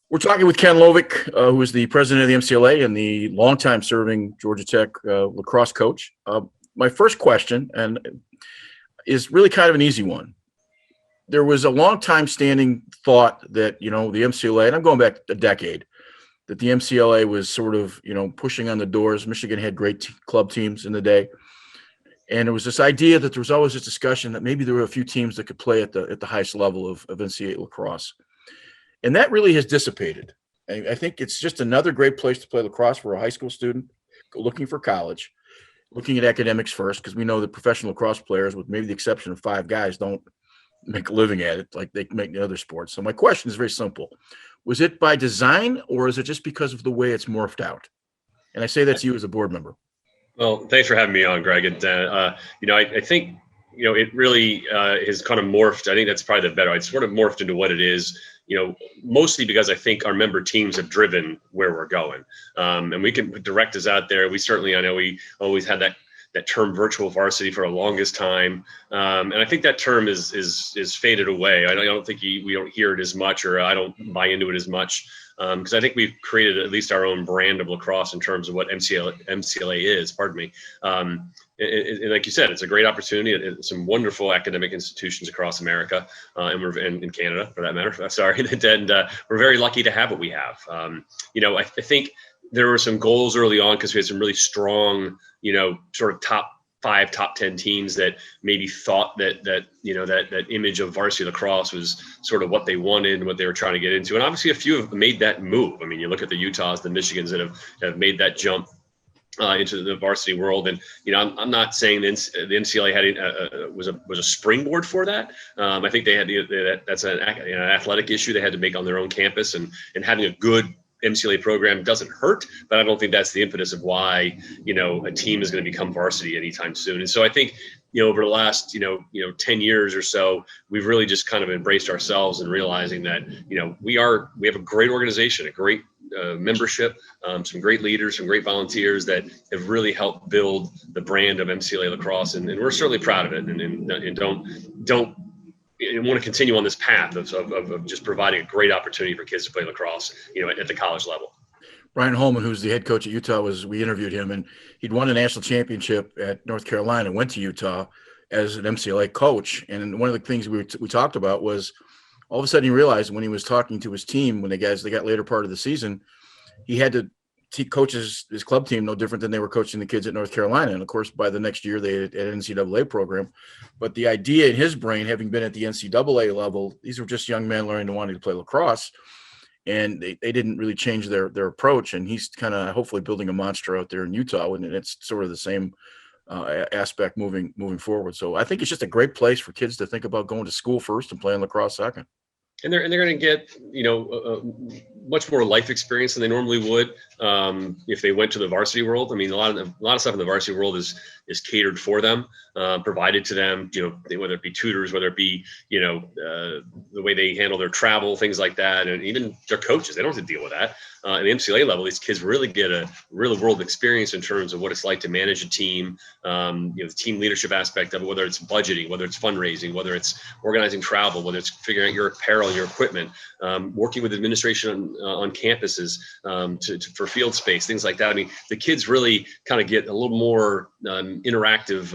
We're talking with Ken Lovic, who is the president of the MCLA and the longtime serving Georgia Tech lacrosse coach. My first question, and is really kind of an easy one. There was a long time standing thought that, the MCLA, and I'm going back a decade, that the MCLA was sort of, pushing on the doors. Michigan had great club teams in the day. And there was this idea that there was always this discussion that maybe there were a few teams that could play at the highest level of NCAA lacrosse. And that really has dissipated. I think it's just another great place to play lacrosse for a high school student looking for college, looking at academics first, because we know that professional lacrosse players, with maybe the exception of 5 guys, don't make a living at it like they make the other sports. So my question is very simple. Was it by design, or is it just because of the way it's morphed out? And I say that to you as a board member. Well, thanks for having me on, Greg. And, I think, it really has kind of morphed. I think that's probably the better. It's sort of morphed into what it is, mostly because I think our member teams have driven where we're going. And we can put directors out there. I know we always had that term virtual varsity for the longest time. And I think that term is faded away. I don't think we don't hear it as much, or I don't buy into it as much. Because I think we've created at least our own brand of lacrosse in terms of what MCLA is, pardon me. And like you said, it's a great opportunity at some wonderful academic institutions across America, and in Canada, for that matter. Sorry, and we're very lucky to have what we have. I think there were some goals early on because we had some really strong, sort of top 5, top 10 teams that maybe thought that image of varsity lacrosse was sort of what they wanted and what they were trying to get into. And obviously a few have made that move. I mean, you look at the Utahs, the Michigans that have made that jump into the varsity world. And, I'm not saying the NCAA was a springboard for that. I think they had that's an athletic issue they had to make on their own campus, and having a good MCLA program doesn't hurt, but I don't think that's the impetus of why, a team is going to become varsity anytime soon. And so I think, over the last, 10 years or so, we've really just kind of embraced ourselves and realizing that, we have a great organization, a great membership, some great leaders, some great volunteers that have really helped build the brand of MCLA lacrosse. And we're certainly proud of it, and don't want to continue on this path of just providing a great opportunity for kids to play lacrosse, at the college level. Brian Holman, who's the head coach at Utah, we interviewed him, and he'd won a national championship at North Carolina, went to Utah as an MCLA coach. And one of the things we talked about was all of a sudden he realized when he was talking to his team, when they got later part of the season, he had to coach his club team no different than they were coaching the kids at North Carolina. And of course, by the next year, they had an NCAA program. But the idea in his brain, having been at the NCAA level, these were just young men learning to want to play lacrosse. And they didn't really change their approach. And he's kind of hopefully building a monster out there in Utah. And it's sort of the same aspect moving forward. So I think it's just a great place for kids to think about going to school first and playing lacrosse second. And they're going to get, much more life experience than they normally would if they went to the varsity world. I mean, a lot of stuff in the varsity world is catered for them, provided to them, whether it be tutors, whether it be, the way they handle their travel, things like that. And even their coaches, they don't have to deal with that. At the MCLA level, these kids really get a real world experience in terms of what it's like to manage a team, the team leadership aspect of it, whether it's budgeting, whether it's fundraising, whether it's organizing travel, whether it's figuring out your apparel and your equipment, working with administration on campuses for field space, things like that. I mean, the kids really kind of get a little more interactive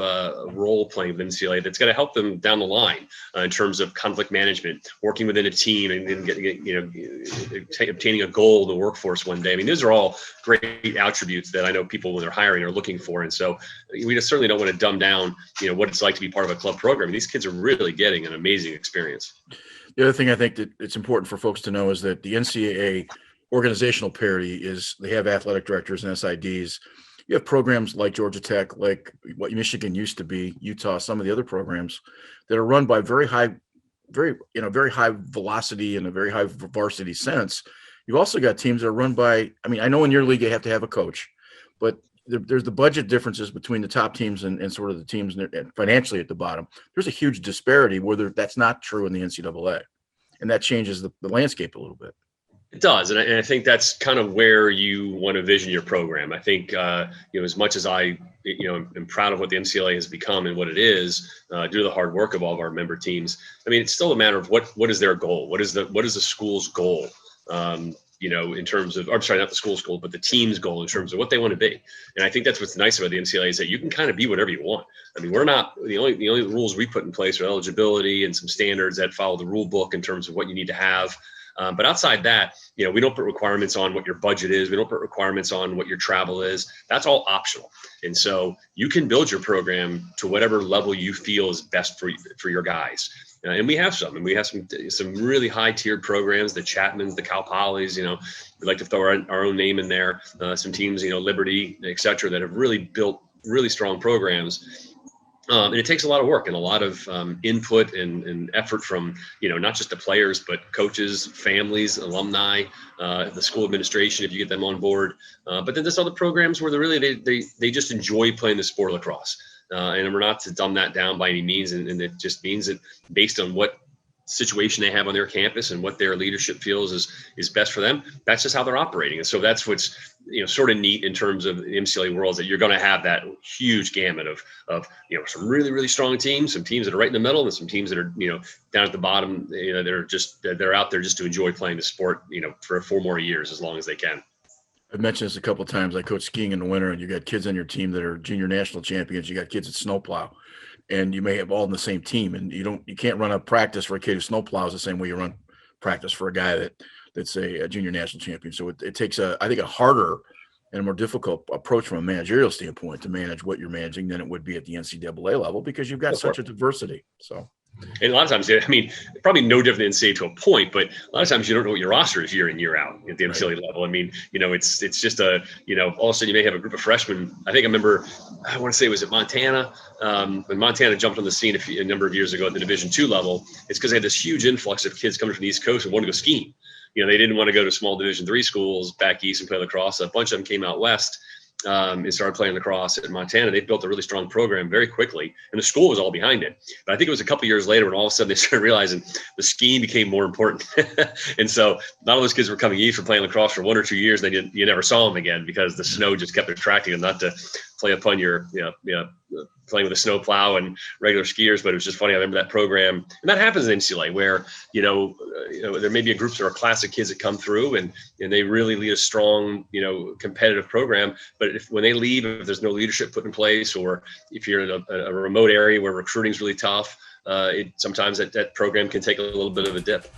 role playing with NCAA that's going to help them down the line in terms of conflict management, working within a team, and then obtaining a goal in the workforce one day. I mean, those are all great attributes that I know people when they're hiring are looking for. And so we just certainly don't want to dumb down, what it's like to be part of a club program. These kids are really getting an amazing experience. The other thing I think that it's important for folks to know is that the NCAA organizational parity is they have athletic directors and SIDs. You have programs like Georgia Tech, like what Michigan used to be, Utah, some of the other programs that are run by very high velocity and a very high varsity sense. You've also got teams that are run by, I know in your league you have to have a coach, but there's the budget differences between the top teams and sort of the teams financially at the bottom. There's a huge disparity where that's not true in the NCAA, and that changes the landscape a little bit. It does, and I think that's kind of where you want to vision your program. I think as much as I am proud of what the NCAA has become and what it is due to the hard work of all of our member teams. I mean, it's still a matter of what is their goal, what is the school's goal. in terms of, I'm sorry, not the school, but the team's goal in terms of what they want to be. And I think that's what's nice about the NCAA is that you can kind of be whatever you want. I mean, we're not the only rules we put in place are eligibility and some standards that follow the rule book in terms of what you need to have. But outside that, we don't put requirements on what your budget is. We don't put requirements on what your travel is. That's all optional. And so you can build your program to whatever level you feel is best for your guys. And we have some really high tiered programs, the Chapmans, the Cal Polys, we like to throw our own name in there. Some teams, Liberty, et cetera, that have really built really strong programs. And it takes a lot of work and a lot of input and effort from, not just the players, but coaches, families, alumni, the school administration, if you get them on board. But then there's other programs where they just enjoy playing the sport of lacrosse. And we're not to dumb that down by any means. And it just means that based on what situation they have on their campus and what their leadership feels is best for them, that's just how they're operating. And so that's what's sort of neat in terms of the MCLA world, that you're going to have that huge gamut of some really, really strong teams, some teams that are right in the middle, and some teams that are down at the bottom, they're out there just to enjoy playing the sport for 4 more years as long as they can. I've mentioned this a couple of times. I coach skiing in the winter, and you got kids on your team that are junior national champions. You got kids that snowplow, and you may have all in the same team, and you can't run a practice for a kid who snowplows the same way you run practice for a guy that's a junior national champion. So it takes I think a harder and a more difficult approach from a managerial standpoint to manage what you're managing than it would be at the NCAA level, because you've got such a diversity. So. And a lot of times, probably no different than NCAA to a point, but a lot of times you don't know what your roster is year in, year out at the MCAA level. I mean, it's just all of a sudden you may have a group of freshmen. I think I want to say it was at Montana, when Montana jumped on the scene a number of years ago at the Division II level. It's because they had this huge influx of kids coming from the East Coast and wanted to go skiing. They didn't want to go to small Division III schools back east and play lacrosse. A bunch of them came out west. And started playing lacrosse at Montana. They built a really strong program very quickly, and the school was all behind it. But I think it was a couple of years later when all of a sudden they started realizing the skiing became more important. And so not all those kids were coming east for playing lacrosse for 1 or 2 years. Then you never saw them again because the snow just kept attracting them, not to play upon your playing with a snow plow and regular skiers. But it was just funny. I remember that program, and that happens in NCAA where there may be a group or a class of kids that come through and they really lead a strong competitive program. But when they leave, if there's no leadership put in place, or if you're in a remote area where recruiting is really tough, sometimes that program can take a little bit of a dip.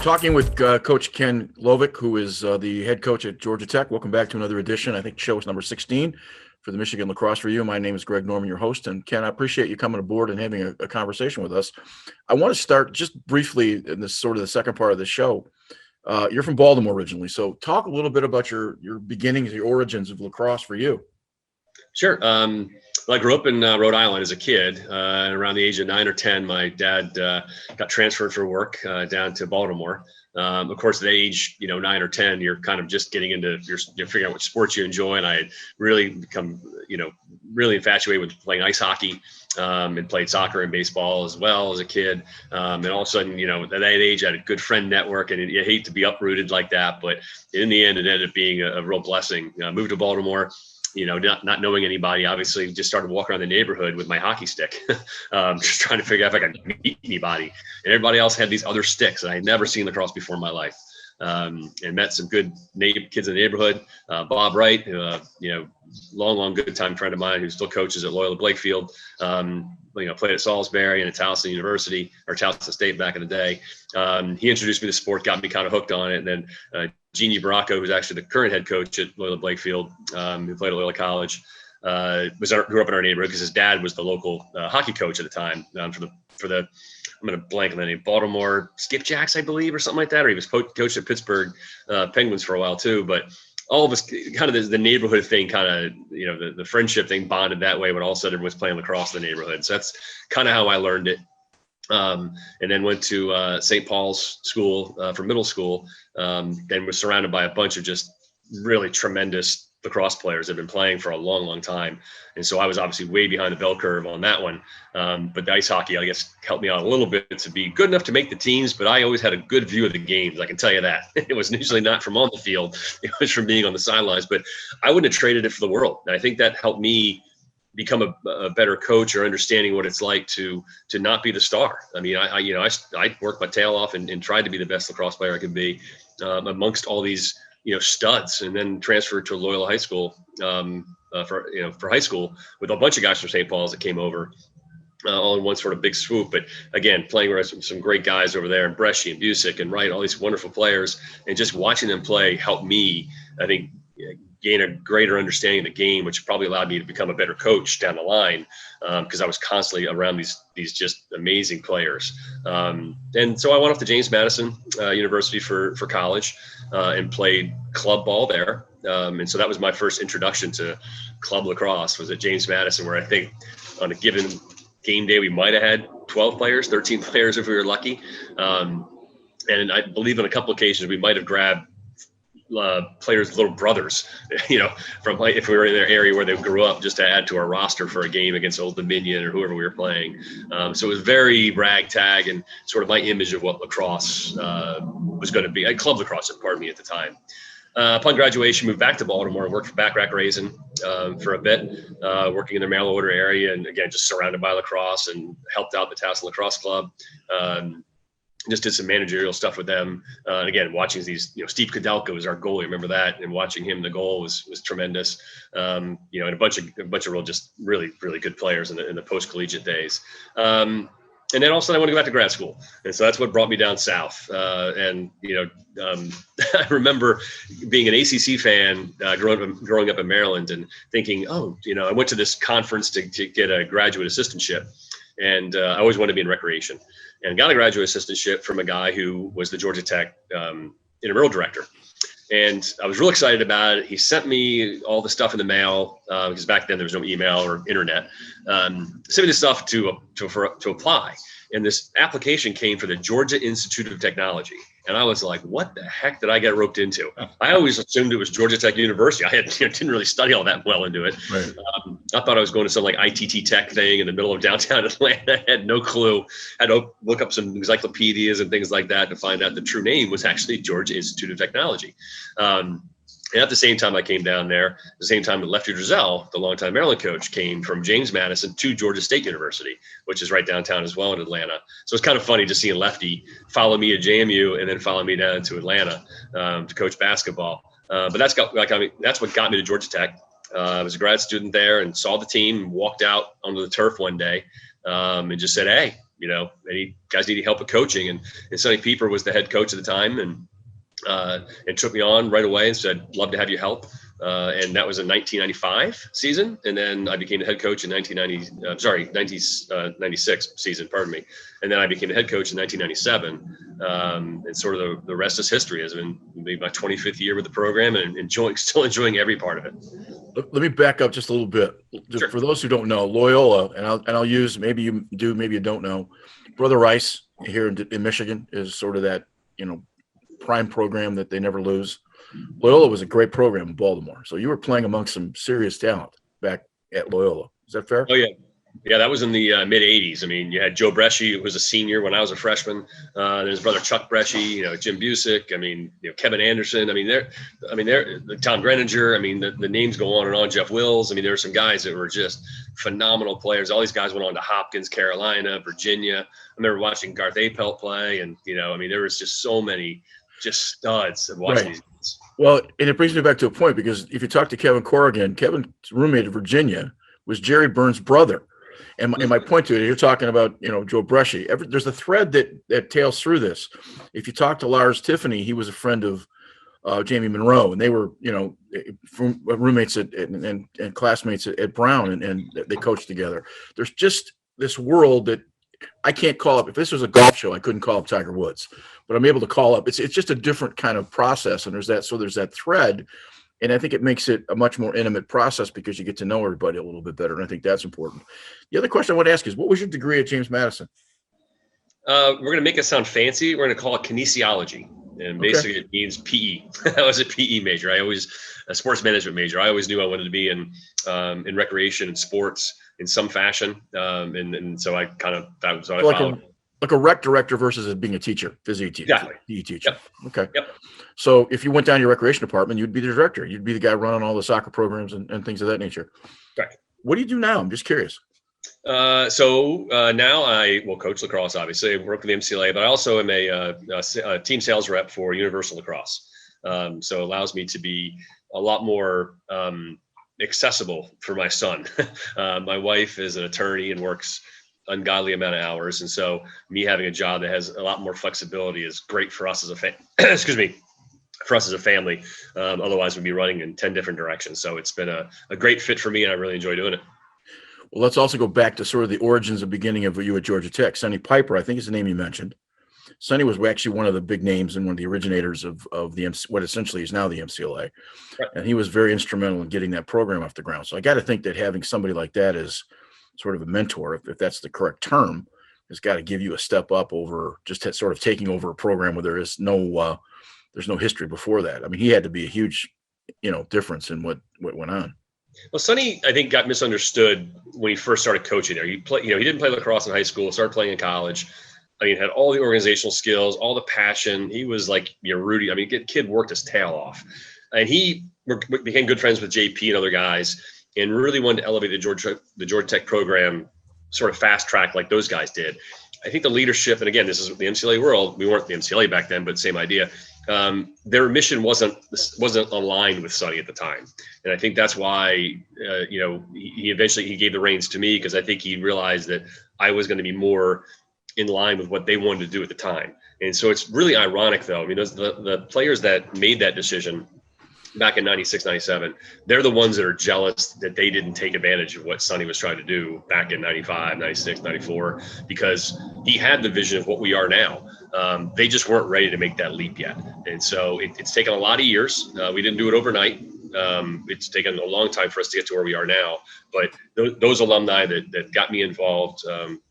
Talking with Coach Ken Lovic, who is the head coach at Georgia Tech. Welcome back to another edition. I think show is number 16 for the Michigan Lacrosse Review. My name is Greg Norman, your host. And Ken, I appreciate you coming aboard and having a conversation with us. I want to start just briefly in this sort of the second part of the show. You're from Baltimore originally, so talk a little bit about your beginnings, your origins of lacrosse for you. Sure. Well, I grew up in Rhode Island as a kid. Around the age of 9 or 10, my dad got transferred for work down to Baltimore. Of course, at age 9 or 10, you're kind of just getting into you're figuring out what sports you enjoy. And I had really become really infatuated with playing ice hockey, and played soccer and baseball as well as a kid. And all of a sudden, at that age, I had a good friend network, and you hate to be uprooted like that, but in the end, it ended up being a real blessing. I moved to Baltimore. Not knowing anybody, obviously just started walking around the neighborhood with my hockey stick, just trying to figure out if I could meet anybody. And everybody else had these other sticks that I had never seen lacrosse before in my life. And met some good kids in the neighborhood. Bob Wright, long good time friend of mine who still coaches at Loyola Blakefield, played at Salisbury and at Towson University or Towson State back in the day. He introduced me to sport, got me kind of hooked on it. And then Jeannie Baracco, who's actually the current head coach at Loyola Blakefield, who played at Loyola College, grew up in our neighborhood because his dad was the local hockey coach at the time for the I'm going to blank on the name, Baltimore Skipjacks, I believe, or something like that. Or he was coached at Pittsburgh Penguins for a while too. But all of us kind of the neighborhood thing, kind of, the friendship thing bonded that way when all of a sudden everyone was playing lacrosse in the neighborhood. So that's kind of how I learned it. And then went to St. Paul's School for middle school. Then was surrounded by a bunch of just really tremendous lacrosse players that have been playing for a long, long time. And so I was obviously way behind the bell curve on that one. But the ice hockey, I guess, helped me out a little bit to be good enough to make the teams, but I always had a good view of the games. I can tell you that. It was usually not from on the field. It was from being on the sidelines, but I wouldn't have traded it for the world. And I think that helped me become a better coach, or understanding what it's like to not be the star. I mean, I worked my tail off and tried to be the best lacrosse player I could be amongst all these, studs, and then transferred to Loyola High School for high school with a bunch of guys from St. Paul's that came over all in one sort of big swoop. But again, playing with some great guys over there, and Bresci and Busick and Wright, all these wonderful players, and just watching them play helped me, I think, gain a greater understanding of the game, which probably allowed me to become a better coach down the line, because I was constantly around these just amazing players. And so I went off to James Madison University for college and played club ball there. And so that was my first introduction to club lacrosse, was at James Madison, where I think on a given game day we might have had 12 players, 13 players if we were lucky. And I believe on a couple occasions we might have grabbed players' little brothers, from if we were in their area where they grew up, just to add to our roster for a game against Old Dominion or whoever we were playing. So it was very ragtag, and sort of my image of what lacrosse was going to be. I club lacrosse, pardon me, at the time. Upon graduation, moved back to Baltimore and worked for Backrack Raisin for a bit, working in the mail order area, and again, just surrounded by lacrosse, and helped out the Towson Lacrosse Club. Just did some managerial stuff with them. And again, watching these, Steve Kudelka was our goalie. Remember that? And watching him, the goal was tremendous. And a bunch of real, just really, really good players in the post-collegiate days. And then all of a sudden I want to go back to grad school. And so that's what brought me down south. I remember being an ACC fan, growing up in Maryland, and thinking, I went to this conference to get a graduate assistantship. And I always wanted to be in recreation, and got a graduate assistantship from a guy who was the Georgia Tech intramural director. And I was real excited about it. He sent me all the stuff in the mail, because back then there was no email or internet. Sent me the stuff to apply. And this application came for the Georgia Institute of Technology. And I was like, what the heck did I get roped into? I always assumed it was Georgia Tech University. I didn't really study all that well into it. Right. I thought I was going to some like ITT Tech thing in the middle of downtown Atlanta. I had no clue. Had to look up some encyclopedias and things like that to find out the true name was actually Georgia Institute of Technology. And at the same time I came down there, at the same time that Lefty Drizel, the longtime Maryland coach, came from James Madison to Georgia State University, which is right downtown as well in Atlanta. So it's kind of funny just seeing Lefty follow me at JMU and then follow me down to Atlanta to coach basketball. But that's what got me to Georgia Tech. I was a grad student there and saw the team, walked out onto the turf one day and just said, hey, any guys need help with coaching? And Sonny Pieper was the head coach at the time, and took me on right away and said, love to have you help. And that was a 1995 season. And then I became the head coach in 96 season, pardon me. And then I became the head coach in 1997. And sort of the rest is history. Has been my 25th year with the program, and still enjoying every part of it. Let me back up just a little bit. Sure. For those who don't know, Loyola, and I'll use, maybe you do, maybe you don't know, Brother Rice here in Michigan is sort of that, prime program that they never lose. Loyola was a great program in Baltimore. So you were playing amongst some serious talent back at Loyola. Is that fair? Oh, yeah. Yeah, that was in the mid-'80s. I mean, you had Joe Bresci, who was a senior when I was a freshman. There's his brother Chuck Bresci, Jim Busick. I mean, Kevin Anderson. I mean, Tom Greninger. I mean, the names go on and on. Jeff Wills. I mean, there were some guys that were just phenomenal players. All these guys went on to Hopkins, Carolina, Virginia. I remember watching Garth Apelt play, and there was just so many just studs of watching these guys. Well, and it brings me back to a point, because if you talk to Kevin Corrigan, Kevin's roommate in Virginia was Jerry Burns' brother. And my point to it, you're talking about, Joe Bresci. There's a thread that tails through this. If you talk to Lars Tiffany, he was a friend of Jamie Monroe, and they were, roommates and classmates at Brown, and they coached together. There's just this world that I can't call up. If this was a golf show, I couldn't call up Tiger Woods, but I'm able to call up. It's just a different kind of process, and there's that thread. And I think it makes it a much more intimate process because you get to know everybody a little bit better. And I think that's important. The other question I want to ask is, what was your degree at James Madison? We're going to make it sound fancy. We're going to call it kinesiology. And Okay. basically it means PE. I was a PE major. A sports management major. I always knew I wanted to be in recreation and sports in some fashion. And so I that was what So I followed. like a rec director versus it being a teacher, Exactly. PE teacher. Yep. Okay. Yep. So if you went down to your recreation department, you'd be the director. You'd be the guy running all the soccer programs and things of that nature. Right. What do you do now? I'm just curious. So now I will coach lacrosse. Obviously, I work with the MCLA, but I also am a team sales rep for Universal Lacrosse. So it allows me to be a lot more accessible for my son. My wife is an attorney and works ungodly amount of hours, and so me having a job that has a lot more flexibility is great for us as a excuse me, for us as a family. Otherwise, we'd be running in 10 different directions. So it's been a great fit for me, and I really enjoy doing it. Well, let's also go back to sort of the origins and beginning of you at Georgia Tech. Sonny Piper, I think is the name you mentioned. Sonny was actually one of the big names and one of the originators of what essentially is now the MCLA. Right. And he was very instrumental in getting that program off the ground. So I got to think that having somebody like that as sort of a mentor, if that's the correct term, has got to give you a step up over just sort of taking over a program where there's no history before that. I mean, he had to be a huge, difference in what went on. Well, Sonny, I think, got misunderstood when he first started coaching there. He didn't play lacrosse in high school, started playing in college. I mean, had all the organizational skills, all the passion. He was like your Rudy. I mean, kid worked his tail off. And he became good friends with JP and other guys and really wanted to elevate the Georgia Tech program sort of fast track like those guys did. I think the leadership, and again, this is the MCLA world. We weren't the MCLA back then, but same idea. Their mission wasn't aligned with Sonny at the time, and I think that's why he eventually gave the reins to me, because I think he realized that I was going to be more in line with what they wanted to do at the time. And so it's really ironic, though. I mean, the players that made that decision back in 96, 97, they're the ones that are jealous that they didn't take advantage of what Sonny was trying to do back in 95, 96, 94, because he had the vision of what we are now. They just weren't ready to make that leap yet. And so it's taken a lot of years. We didn't do it overnight. It's taken a long time for us to get to where we are now. But those alumni that got me involved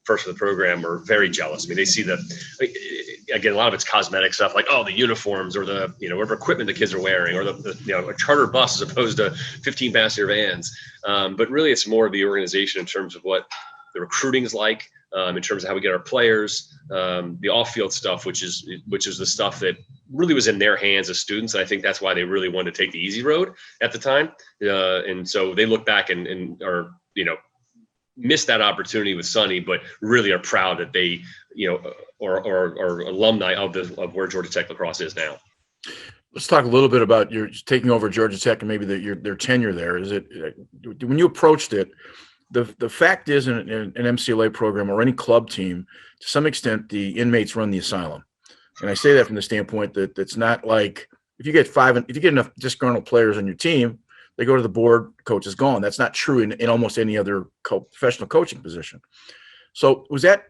first with the program are very jealous. I mean, they see again, a lot of it's cosmetic stuff, like, the uniforms or the, whatever equipment the kids are wearing, or a charter bus as opposed to 15 passenger vans. But really, it's more of the organization in terms of what the recruiting is like, in terms of how we get our players, the off-field stuff, which is the stuff that really was in their hands as students. And I think that's why they really wanted to take the easy road at the time. And so they look back and are, missed that opportunity with Sonny, but really are proud that they, are alumni of where Georgia Tech lacrosse is now. Let's talk a little bit about your taking over Georgia Tech and maybe their tenure there. Is it when you approached it? The fact is, in an MCLA program or any club team, to some extent, the inmates run the asylum, and I say that from the standpoint that it's not like if you get enough disgruntled players on your team, they go to the board, coach is gone. That's not true in almost any other professional coaching position. So was that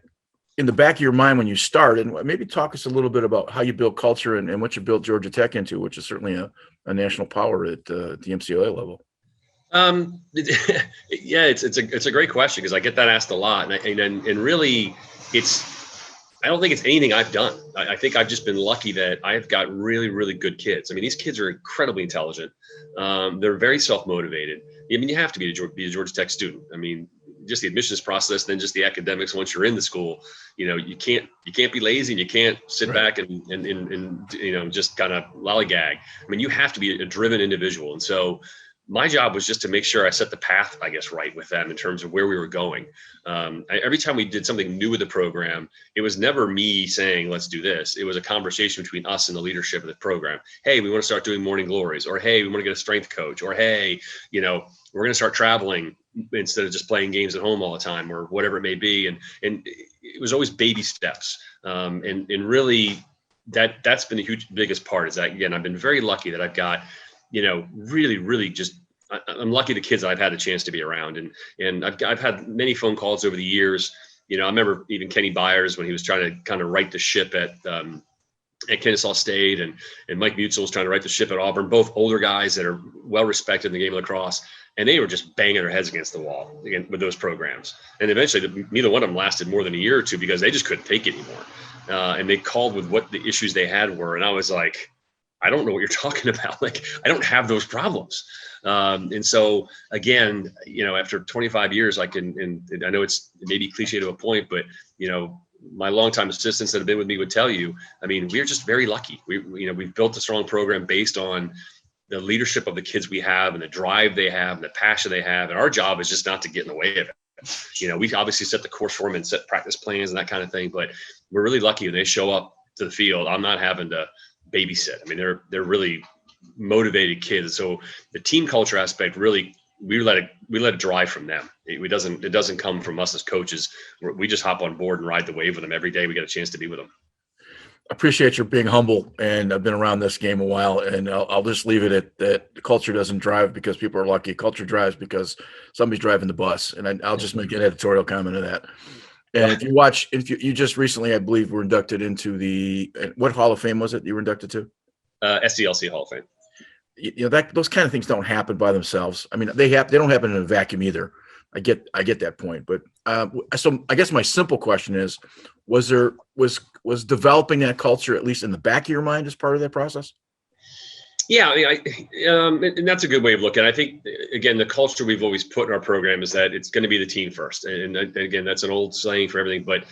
in the back of your mind when you started? And maybe talk us a little bit about how you built culture and what you built Georgia Tech into, which is certainly a national power at the MCLA level. Yeah, it's a great question, because I get that asked a lot, and really I don't think it's anything I've done. I think I've just been lucky that I've got really, really good kids. I mean, these kids are incredibly intelligent. They're very self-motivated. I mean, you have to be a Georgia Tech student. I mean, just the admissions process, then just the academics. Once you're in the school, you can't be lazy, and you can't sit back and just kind of lollygag. I mean, you have to be a driven individual. And so my job was just to make sure I set the path, I guess, right with them in terms of where we were going. Every time we did something new with the program, it was never me saying, let's do this. It was a conversation between us and the leadership of the program. Hey, we want to start doing morning glories, or hey, we want to get a strength coach, or hey, we're going to start traveling instead of just playing games at home all the time, or whatever it may be. And it was always baby steps. And really that's been the biggest part, is that, again, I've been very lucky that I've got, really, really just, I'm lucky the kids that I've had a chance to be around. And I've had many phone calls over the years. I remember even Kenny Byers, when he was trying to kind of right the ship at at Kennesaw State, and Mike Mutzel was trying to right the ship at Auburn, both older guys that are well respected in the game of lacrosse. And they were just banging their heads against the wall again with those programs. And eventually, neither one of them lasted more than a year or two because they just couldn't take it anymore. And they called with what the issues they had were. And I was like, I don't know what you're talking about. Like, I don't have those problems. And so, again, after 25 years, I can, and I know it's maybe cliche to a point, but, my longtime assistants that have been with me would tell you, I mean, we're just very lucky. We've built a strong program based on the leadership of the kids we have and the drive they have and the passion they have. And our job is just not to get in the way of it. We obviously set the course for them and set practice plans and that kind of thing, but we're really lucky when they show up to the field. I'm not having to babysit. I mean, they're really motivated kids. So the team culture aspect, really, we let it drive from them. It doesn't come from us as coaches. We just hop on board and ride the wave with them every day. We get a chance to be with them. Appreciate your being humble, and I've been around this game a while, and I'll just leave it at that. Culture doesn't drive because people are lucky. Culture drives because somebody's driving the bus, and I'll just make an editorial comment of that. And if you just recently, I believe, were inducted into what Hall of Fame was it you were inducted to? SDLC Hall of Fame. Those kind of things don't happen by themselves. I mean, they don't happen in a vacuum either. I get that point, but so I guess my simple question is, was developing that culture at least in the back of your mind as part of that process? Yeah, I mean, and that's a good way of looking. I think, again, the culture we've always put in our program is that it's going to be the team first. And again, that's an old saying for everything, but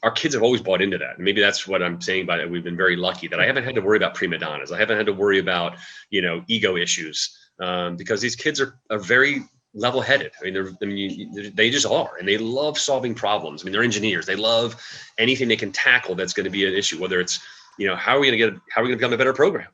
our kids have always bought into that. And maybe that's what I'm saying by that. We've been very lucky that I haven't had to worry about prima donnas. I haven't had to worry about, ego issues because these kids are very level-headed. They just are, and they love solving problems. I mean, they're engineers. They love anything they can tackle that's going to be an issue, whether it's, how are we going to become a better program?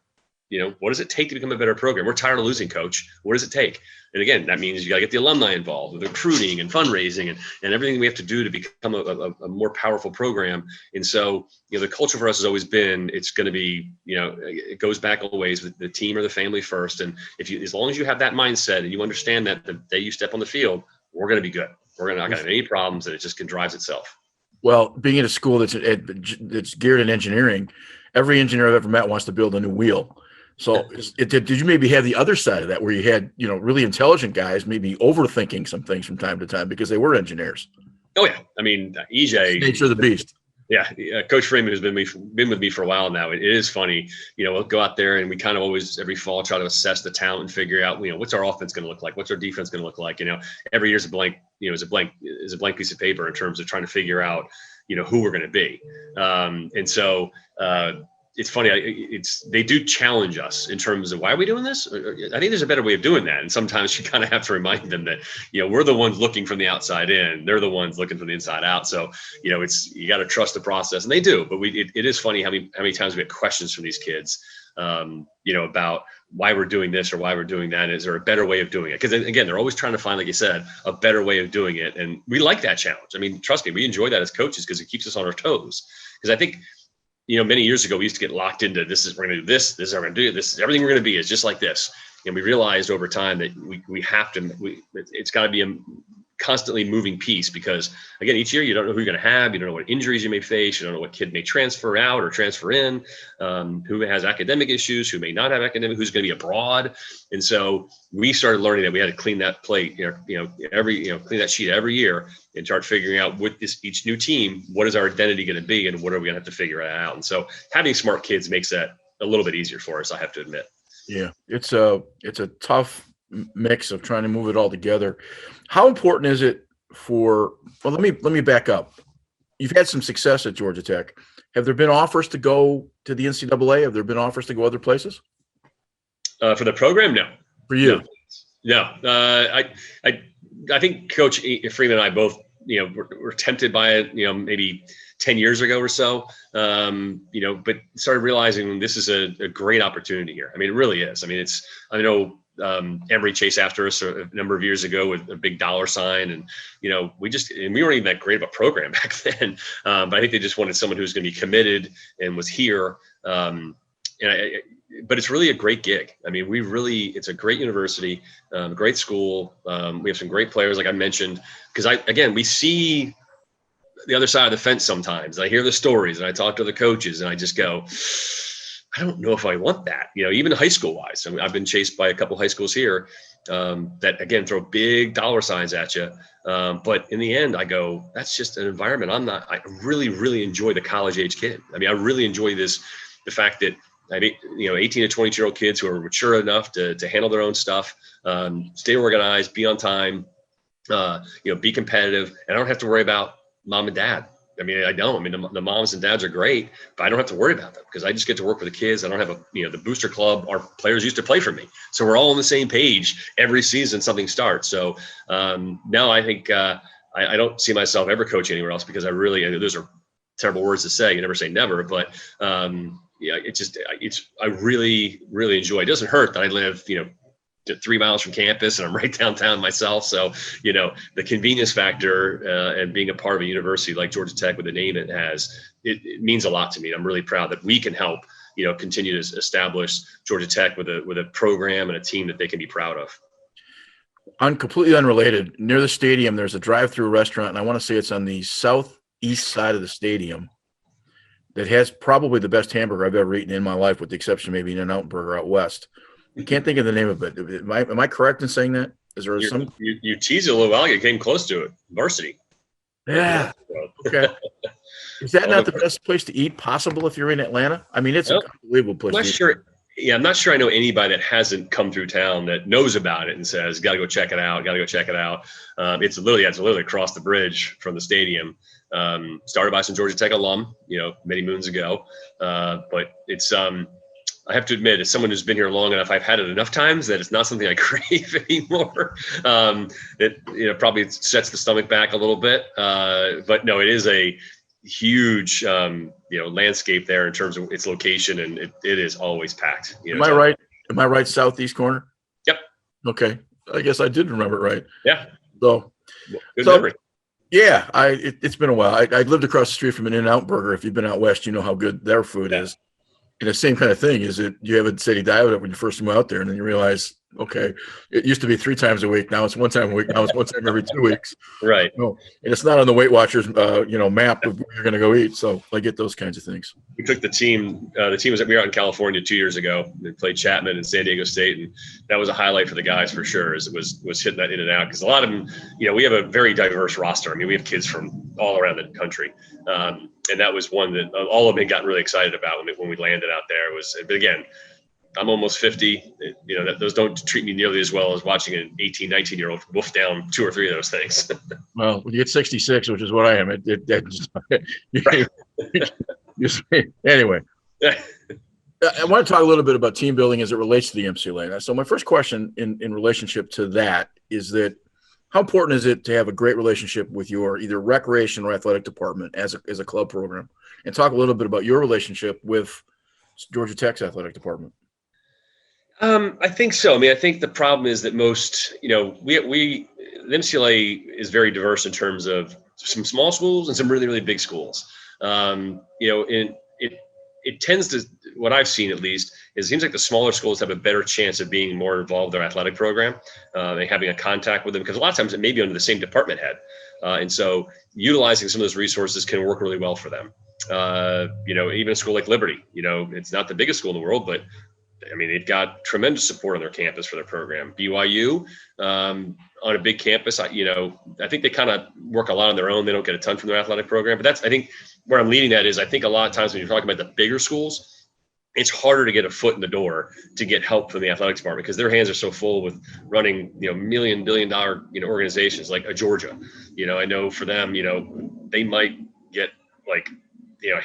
What does it take to become a better program? We're tired of losing, coach. What does it take? And again, that means you got to get the alumni involved with recruiting and fundraising and everything we have to do to become a more powerful program. And so, the culture for us has always been, it's going to be, it goes back always with the team or the family first. And as long as you have that mindset and you understand that the day you step on the field, we're going to be good. We're not going to have any problems, and it just drives itself. Well, being in a school that's geared in engineering, every engineer I've ever met wants to build a new wheel. So did you maybe have the other side of that where you had, really intelligent guys maybe overthinking some things from time to time because they were engineers? Oh, yeah. I mean, EJ. Nature of the beast. Yeah. Coach Freeman, who's been with me for a while now. It is funny. We'll go out there and we kind of always every fall try to assess the talent and figure out, what's our offense going to look like? What's our defense going to look like? Every year is a blank piece of paper in terms of trying to figure out, who we're going to be. And so, it's funny. They do challenge us in terms of why are we doing this? I think there's a better way of doing that. And sometimes you kind of have to remind them that, we're the ones looking from the outside in. They're the ones looking from the inside out. So, you got to trust the process, and they do. But it is funny how many times we get questions from these kids, about why we're doing this or why we're doing that. Is there a better way of doing it? Because again, they're always trying to find, like you said, a better way of doing it. And we like that challenge. I mean, trust me, we enjoy that as coaches because it keeps us on our toes. Because I think, many years ago, we used to get locked into we're going to do this is how we're going to do it. This is everything we're going to be is just like this. And we realized over time that we have to, it's got to be a constantly moving piece because, again, each year you don't know who you're going to have. You don't know what injuries you may face. You don't know what kid may transfer out or transfer in, who has academic issues, who may not have academic, who's going to be abroad. And so we started learning that we had to clean that plate, clean that sheet every year and start figuring out with each new team, what is our identity going to be and what are we going to have to figure out? And so having smart kids makes that a little bit easier for us, I have to admit. Yeah, it's a tough mix of trying to move it all together. How important is it let me back up. You've had some success at Georgia Tech. Have there been offers to go to the NCAA? Have there been offers to go other places? For the program? No. For you? No. I think Coach Freeman and I both, were tempted by it, maybe 10 years ago or so, but started realizing this is a great opportunity here. I mean, it really is. I mean, I know Emory chased after us a number of years ago with a big dollar sign. And, we weren't even that great of a program back then. But I think they just wanted someone who's going to be committed and was here. But it's really a great gig. I mean, it's a great university, great school. We have some great players, like I mentioned, because we see the other side of the fence sometimes. I hear the stories and I talk to the coaches and I just go, I don't know if I want that, even high school wise. I mean, I've been chased by a couple high schools here that, again, throw big dollar signs at you. But in the end, I go, that's just an environment. I really, really enjoy the college age kid. I mean, I really enjoy the fact that I mean, 18 to 22-year-old kids who are mature enough to handle their own stuff, stay organized, be on time, be competitive. And I don't have to worry about mom and dad. I mean, I don't. I mean, the moms and dads are great, but I don't have to worry about them because I just get to work with the kids. I don't have the booster club. Our players used to play for me. So we're all on the same page every season something starts. So now I think I don't see myself ever coaching anywhere else because those are terrible words to say. You never say never, but I really, really enjoy it. It doesn't hurt that I live, 3 miles from campus and I'm right downtown myself. So, the convenience factor and being a part of a university like Georgia Tech with the name it has, it means a lot to me. I'm really proud that we can help, continue to establish Georgia Tech with a program and a team that they can be proud of. Completely unrelated, near the stadium, there's a drive-through restaurant, and I want to say it's on the southeast side of the stadium that has probably the best hamburger I've ever eaten in my life, with the exception maybe In-N-Out Burger out west. I can't think of the name of it. Am I correct in saying that? Is there some? You teased it a little while. You came close to it. Varsity. Yeah. Okay. Is that not the best place to eat possible if you're in Atlanta? I mean, it's an unbelievable place. I'm not sure. Yeah, I'm not sure I know anybody that hasn't come through town that knows about it and says, "Got to go check it out. Got to go check it out." It's literally across the bridge from the stadium. Started by some Georgia Tech alum, many moons ago. But it's I have to admit, as someone who's been here long enough, I've had it enough times that it's not something I crave anymore. It probably sets the stomach back a little bit. But no, it is a huge landscape there in terms of its location, and it is always packed. Am I right? Am I right? Southeast corner. Yep. Okay. I guess I did remember it right. Yeah. So good memory. Yeah, it's been a while. I lived across the street from an In-N-Out Burger. If you've been out west, you know how good their food is. And the same kind of thing is that you have a steady diet when you first move out there, and then you realize, okay, it used to be 3 times a week. Now it's 1 time a week. Now it's 1 time every 2 weeks. Right. No, and it's not on the Weight Watchers, map of where you're going to go eat. So I get those kinds of things. We took the team. The team we were out in California 2 years ago. They played Chapman and San Diego State, and that was a highlight for the guys for sure. As it was hitting that in and out because a lot of them, we have a very diverse roster. I mean, we have kids from all around the country. And that was one that all of them had gotten really excited about when we landed out there. But again, I'm almost 50. Those don't treat me nearly as well as watching an 18, 19-year-old wolf down 2 or 3 of those things. Well, when you get 66, which is what I am, anyway. I want to talk a little bit about team building as it relates to the MCLA. So my first question in relationship to that is that how important is it to have a great relationship with your either recreation or athletic department as a club program? And talk a little bit about your relationship with Georgia Tech's athletic department. I think so. I mean, I think the problem is that most, the MCLA is very diverse in terms of some small schools and some really, really big schools. It tends to, what I've seen at least, is it seems like the smaller schools have a better chance of being more involved in their athletic program and having a contact with them, because a lot of times it may be under the same department head. And so utilizing some of those resources can work really well for them. Even a school like Liberty, it's not the biggest school in the world, but I mean, they've got tremendous support on their campus for their program. BYU, on a big campus, I think they kind of work a lot on their own. They don't get a ton from their athletic program, but I think where I'm leading at is I think a lot of times when you're talking about the bigger schools, it's harder to get a foot in the door to get help from the athletics department because their hands are so full with running, $1 billion organizations like a Georgia. I know for them, they might get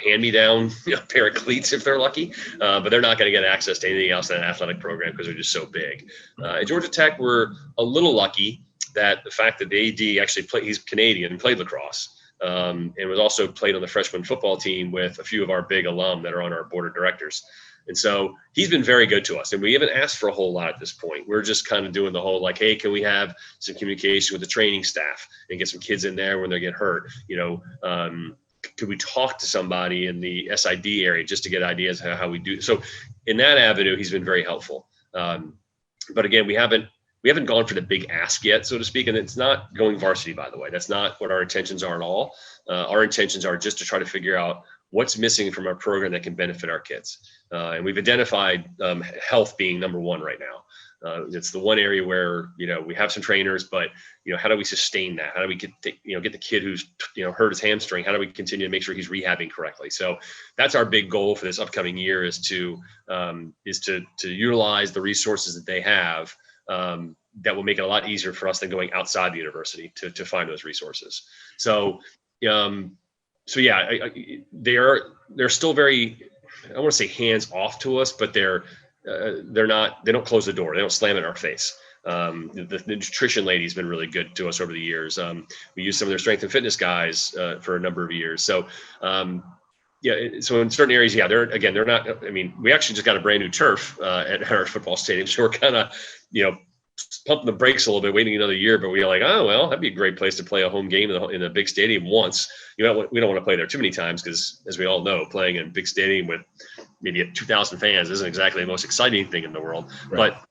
hand-me-down pair of cleats if they're lucky, but they're not going to get access to anything else in an athletic program because they're just so big. At Georgia Tech, we're a little lucky that the fact that the AD actually he's Canadian, played lacrosse, and was also played on the freshman football team with a few of our big alum that are on our board of directors. And so he's been very good to us, and we haven't asked for a whole lot at this point. We're just kind of doing the whole hey, can we have some communication with the training staff and get some kids in there when they get hurt? Could we talk to somebody in the SID area just to get ideas how we do? So in that avenue, he's been very helpful. But again, we haven't we haven't gone for the big ask yet, so to speak. And it's not going varsity, by the way. That's not what our intentions are at all. Our intentions are just to try to figure out what's missing from our program that can benefit our kids. And we've identified health being number one right now. It's the one area where, we have some trainers, but, how do we sustain that? How do we get the kid who's, hurt his hamstring? How do we continue to make sure he's rehabbing correctly? So that's our big goal for this upcoming year is to utilize the resources that they have that will make it a lot easier for us than going outside the university to find those resources. So, yeah, they're still very, I don't want to say hands off to us, but they don't close the door. They don't slam it in our face. The nutrition lady's been really good to us over the years. We use some of their strength and fitness guys for a number of years. So, so in certain areas, they're not, we actually just got a brand new turf at our football stadium. So we're kind of, pumping the brakes a little bit, waiting another year, but we're like, oh, well, that'd be a great place to play a home game in a big stadium once. We don't want to play there too many times because, as we all know, playing in a big stadium with maybe 2,000 fans isn't exactly the most exciting thing in the world. Right. But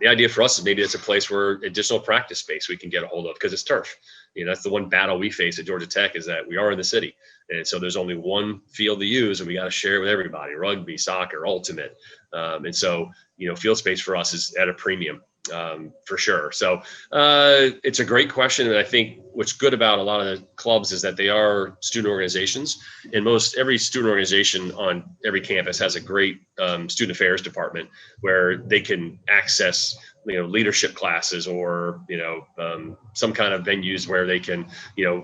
the idea for us is maybe it's a place where additional practice space we can get a hold of because it's turf. That's the one battle we face at Georgia Tech is that we are in the city. And so there's only one field to use and we got to share it with everybody, rugby, soccer, ultimate. And so, field space for us is at a premium. For sure. So it's a great question. And I think what's good about a lot of the clubs is that they are student organizations, and every student organization on every campus has a great student affairs department where they can access leadership classes or some kind of venues where they can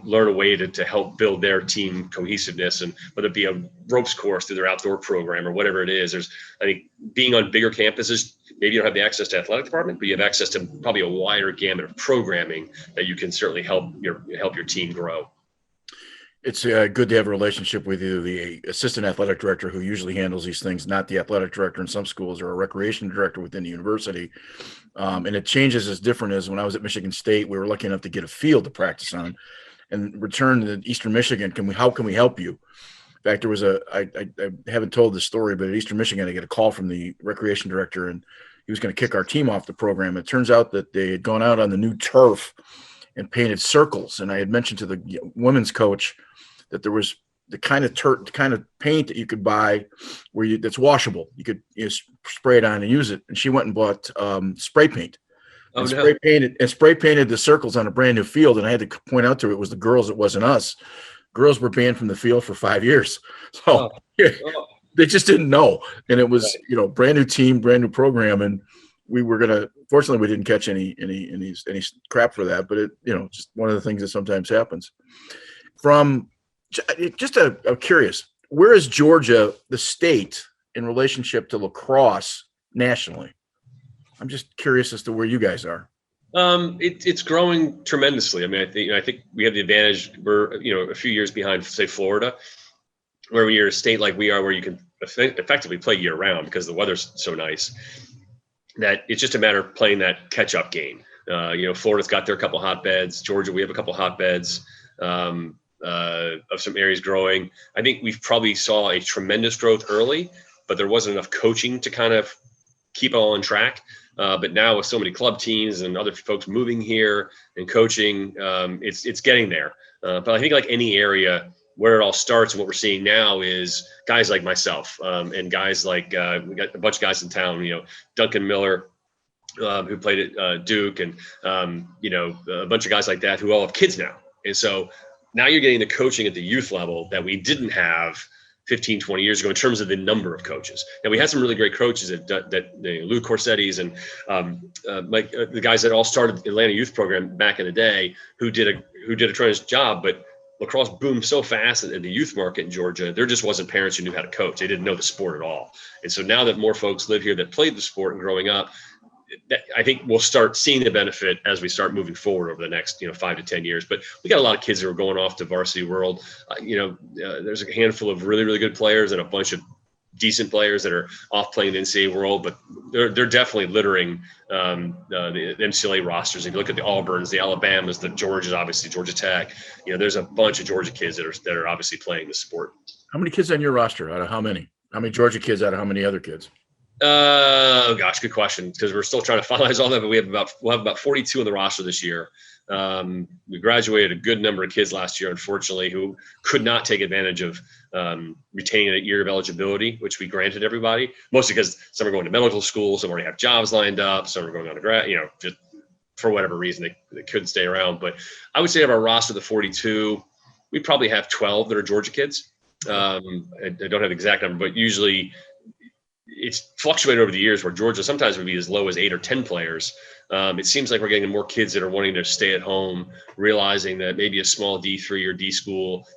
learn a way to help build their team cohesiveness, and whether it be a ropes course through their outdoor program or whatever it is. I think being on bigger campuses, maybe you don't have the access to athletic department, but you have access to probably a wider gamut of programming that you can certainly help your team grow. It's good to have a relationship with either the assistant athletic director, who usually handles these things, not the athletic director in some schools, or a recreation director within the university. And it changes as different as when I was at Michigan State. We were lucky enough to get a field to practice on, and return to Eastern Michigan. How can we help you? In fact, there was I haven't told this story, but at Eastern Michigan, I get a call from the recreation director, and he was going to kick our team off the program. It turns out that they had gone out on the new turf and painted circles. And I had mentioned to the women's coach that there was the kind of paint that you could buy that's washable. You could spray it on and use it. And she went and bought spray paint. And spray painted the circles on a brand new field. And I had to point out to her it was the girls, it wasn't us. Girls were banned from the field for 5 years. So they just didn't know. And it was, brand new team, brand new program. And we were fortunately we didn't catch any crap for that, but it, just one of the things that sometimes happens. I'm curious, where is Georgia, the state, in relationship to lacrosse nationally? I'm just curious as to where you guys are. It's growing tremendously. I think we have the advantage. We're, a few years behind, say, Florida, where when you're a state like we are, where you can effectively play year round because the weather's so nice that it's just a matter of playing that catch up game. Florida's got their couple hotbeds. Georgia, we have a couple hotbeds. Of some areas growing. I think we've probably saw a tremendous growth early, but there wasn't enough coaching to kind of keep it all on track. But now with so many club teams and other folks moving here and coaching, it's getting there. But I think like any area, where it all starts and what we're seeing now is guys like myself and guys like we got a bunch of guys in town, Duncan Miller, who played at Duke, and a bunch of guys like that who all have kids now. And so now you're getting the coaching at the youth level that we didn't have 15, 20 years ago in terms of the number of coaches. And we had some really great coaches Lou Corsetti's and the guys that all started the Atlanta youth program back in the day who did a tremendous job. But lacrosse boomed so fast in the youth market in Georgia, there just wasn't parents who knew how to coach. They didn't know the sport at all. And so now that more folks live here that played the sport and growing up, I think we'll start seeing the benefit as we start moving forward over the next 5 to 10 years. But we got a lot of kids who are going off to varsity world. There's a handful of really, really good players and a bunch of decent players that are off playing the NCAA world, but they're definitely littering the MCLA rosters. If you look at the Auburns, the Alabamas, the Georgias, obviously Georgia Tech, there's a bunch of Georgia kids that are obviously playing the sport. How many kids on your roster? Out of how many? How many Georgia kids out of how many other kids? Gosh, good question. Because we're still trying to finalize all that, but we'll have about 42 on the roster this year. We graduated a good number of kids last year, unfortunately, who could not take advantage of retaining a year of eligibility, which we granted everybody. Mostly because some are going to medical school, some already have jobs lined up, some are going on to grad, just for whatever reason they couldn't stay around. But I would say of our roster, the 42, we probably have 12 that are Georgia kids. I don't have the exact number, but usually it's fluctuated over the years where Georgia sometimes would be as low as 8 or 10 players. It seems like we're getting more kids that are wanting to stay at home, realizing that maybe a small D3 or D2 school,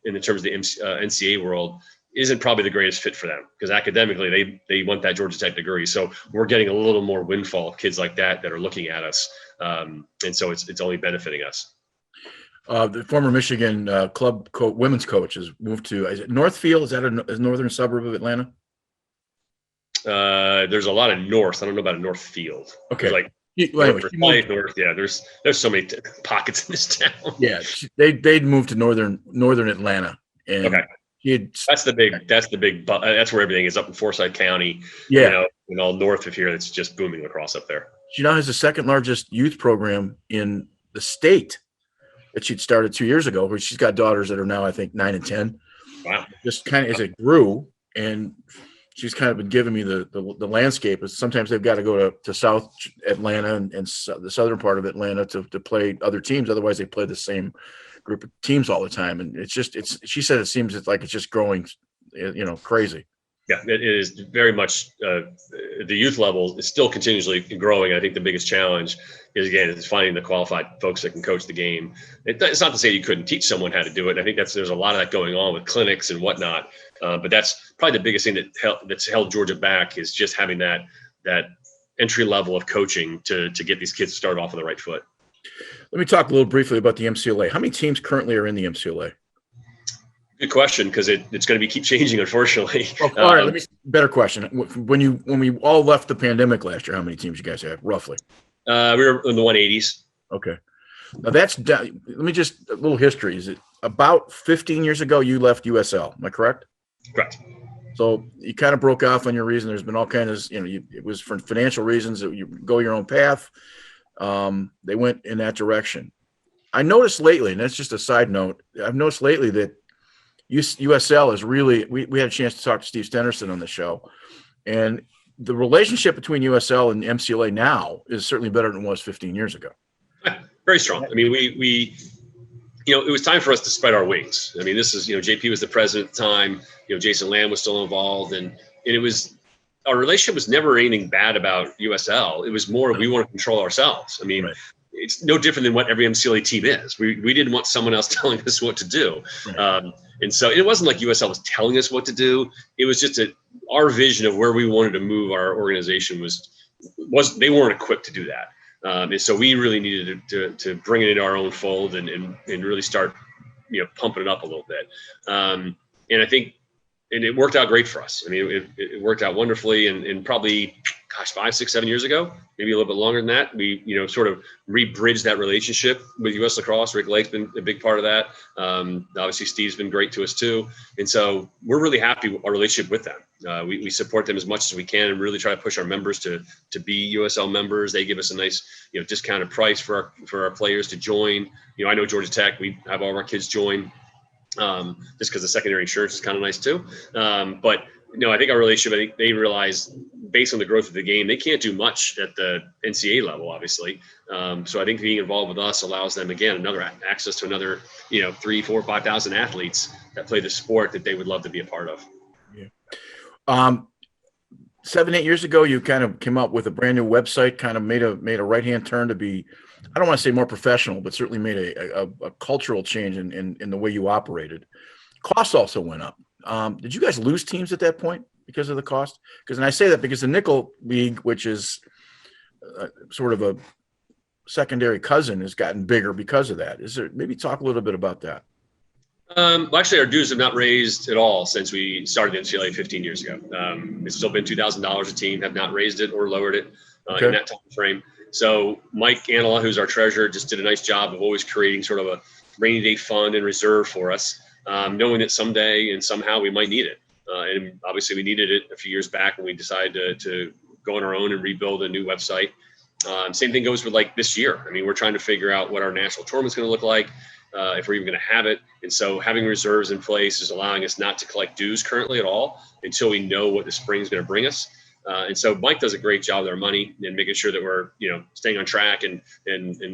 in terms of the NCAA world, isn't probably the greatest fit for them because academically they want that Georgia Tech degree. So we're getting a little more windfall of kids like that are looking at us, and so it's only benefiting us. The former Michigan club women's coach has moved to, is it Northfield? Is that a northern suburb of Atlanta? There's a lot of north. I don't know about a Northfield. Okay. There's north. Yeah. There's so many pockets in this town. Yeah. They'd moved to northern Atlanta. And okay. That's where everything is up in Forsyth County. Yeah. And all north of here, it's just booming lacrosse up there. She now has the second largest youth program in the state that she'd started 2 years ago, where she's got daughters that are now, I think, 9 and 10. Wow. Just kind of as it grew, and she's kind of been giving me the landscape. Sometimes they've got to go to South Atlanta and the southern part of Atlanta to play other teams. Otherwise, they play the same group of teams all the time. And she said it seems it's just growing, crazy. Yeah, it is very much the youth level is still continuously growing. I think the biggest challenge is finding the qualified folks that can coach the game. It's not to say you couldn't teach someone how to do it. I think there's a lot of that going on with clinics and whatnot. But that's probably the biggest thing that's held Georgia back is just having that entry level of coaching to get these kids started off on the right foot. Let me talk a little briefly about the MCLA. How many teams currently are in the MCLA? Good question, because it's going to keep changing, unfortunately. All right, better question. When we all left the pandemic last year, how many teams you guys have, roughly? We were in the 180s. Okay. Now that's let me just a little history. Is it about 15 years ago you left USL? Am I correct? Correct. So you kind of broke off on your reason. There's been all kinds of, it was for financial reasons that you go your own path. They went in that direction. I noticed lately, and that's just a side note, I've noticed lately that USL is really, we had a chance to talk to Steve Stenderson on the show, and the relationship between USL and MCLA now is certainly better than it was 15 years ago. Very strong. I mean, we it was time for us to spread our wings. I mean, this is, JP was the president at the time, Jason Lamb was still involved, and it was, our relationship was never anything bad about USL. It was more, we want to control ourselves. I mean, right. It's no different than what every MCLA team is. We didn't want someone else telling us what to do. Right. And so it wasn't like USL was telling us what to do. It was just our vision of where we wanted to move our organization was they weren't equipped to do that. And so we really needed to bring it into our own fold and really start, pumping it up a little bit. And I think, and it worked out great for us. I mean, it worked out wonderfully. And probably, 5, 6, 7 years ago, maybe a little bit longer than that, we, sort of re-bridged that relationship with U.S. Lacrosse. Rick Lake's been a big part of that. Obviously, Steve's been great to us too. And so we're really happy with our relationship with them. We support them as much as we can and really try to push our members to be USL members. They give us a nice, discounted price for our players to join. I know Georgia Tech, we have all of our kids join. Just because the secondary insurance is kind of nice too. But I think our relationship, I think they realize based on the growth of the game, they can't do much at the NCAA level, obviously. So I think being involved with us allows them, again, another access to another, 3,000, 4,000, 5,000 athletes that play the sport that they would love to be a part of. Yeah. 7, 8 years ago, you kind of came up with a brand new website, kind of made a right-hand turn to be, I don't want to say more professional, but certainly made a cultural change in the way you operated. Costs also went up. Did you guys lose teams at that point because of the cost? And I say that because the Nickel League, which is sort of a secondary cousin, has gotten bigger because of that. Maybe talk a little bit about that? Well, actually, our dues have not raised at all since we started the NCAA 15 years ago. It's still been $2,000 a team, have not raised it or lowered it in that time frame. So Mike Anala, who's our treasurer, just did a nice job of always creating sort of a rainy day fund and reserve for us, knowing that someday and somehow we might need it. And obviously we needed it a few years back when we decided to go on our own and rebuild a new website. Same thing goes with like this year. I mean, we're trying to figure out what our national tournament's going to look like, if we're even going to have it. And so having reserves in place is allowing us not to collect dues currently at all until we know what the spring is going to bring us. And so Mike does a great job with our money and making sure that we're, staying on track and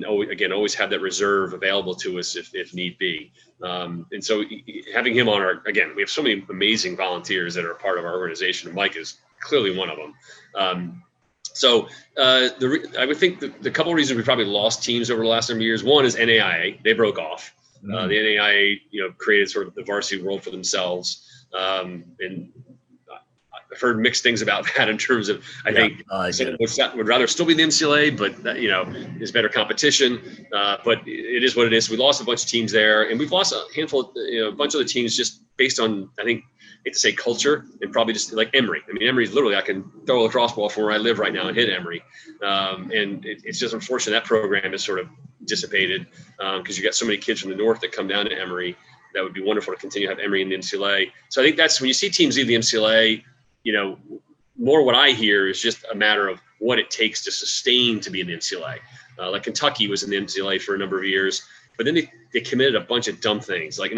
always have that reserve available to us if need be. And so having him on we have so many amazing volunteers that are a part of our organization, and Mike is clearly one of them. I would think the couple of reasons we probably lost teams over the last number of years. One is NAIA; they broke off. The NAIA, created sort of the varsity world for themselves, and I've heard mixed things about that in terms of I think would rather still be in the MCLA, but is better competition. But it is what it is. We lost a bunch of teams there, and we've lost a handful, a bunch of the teams just based on I hate to say culture and probably just like Emory. I mean, Emory's literally I can throw a lacrosse ball from where I live right now and hit Emory, and it's just unfortunate that program is sort of dissipated because you got so many kids from the north that come down to Emory. That would be wonderful to continue to have Emory in the MCLA. So I think that's when you see teams leave the MCLA. More what I hear is just a matter of what it takes to sustain to be in the MCLA. Like Kentucky was in the MCLA for a number of years, but then they committed a bunch of dumb things, like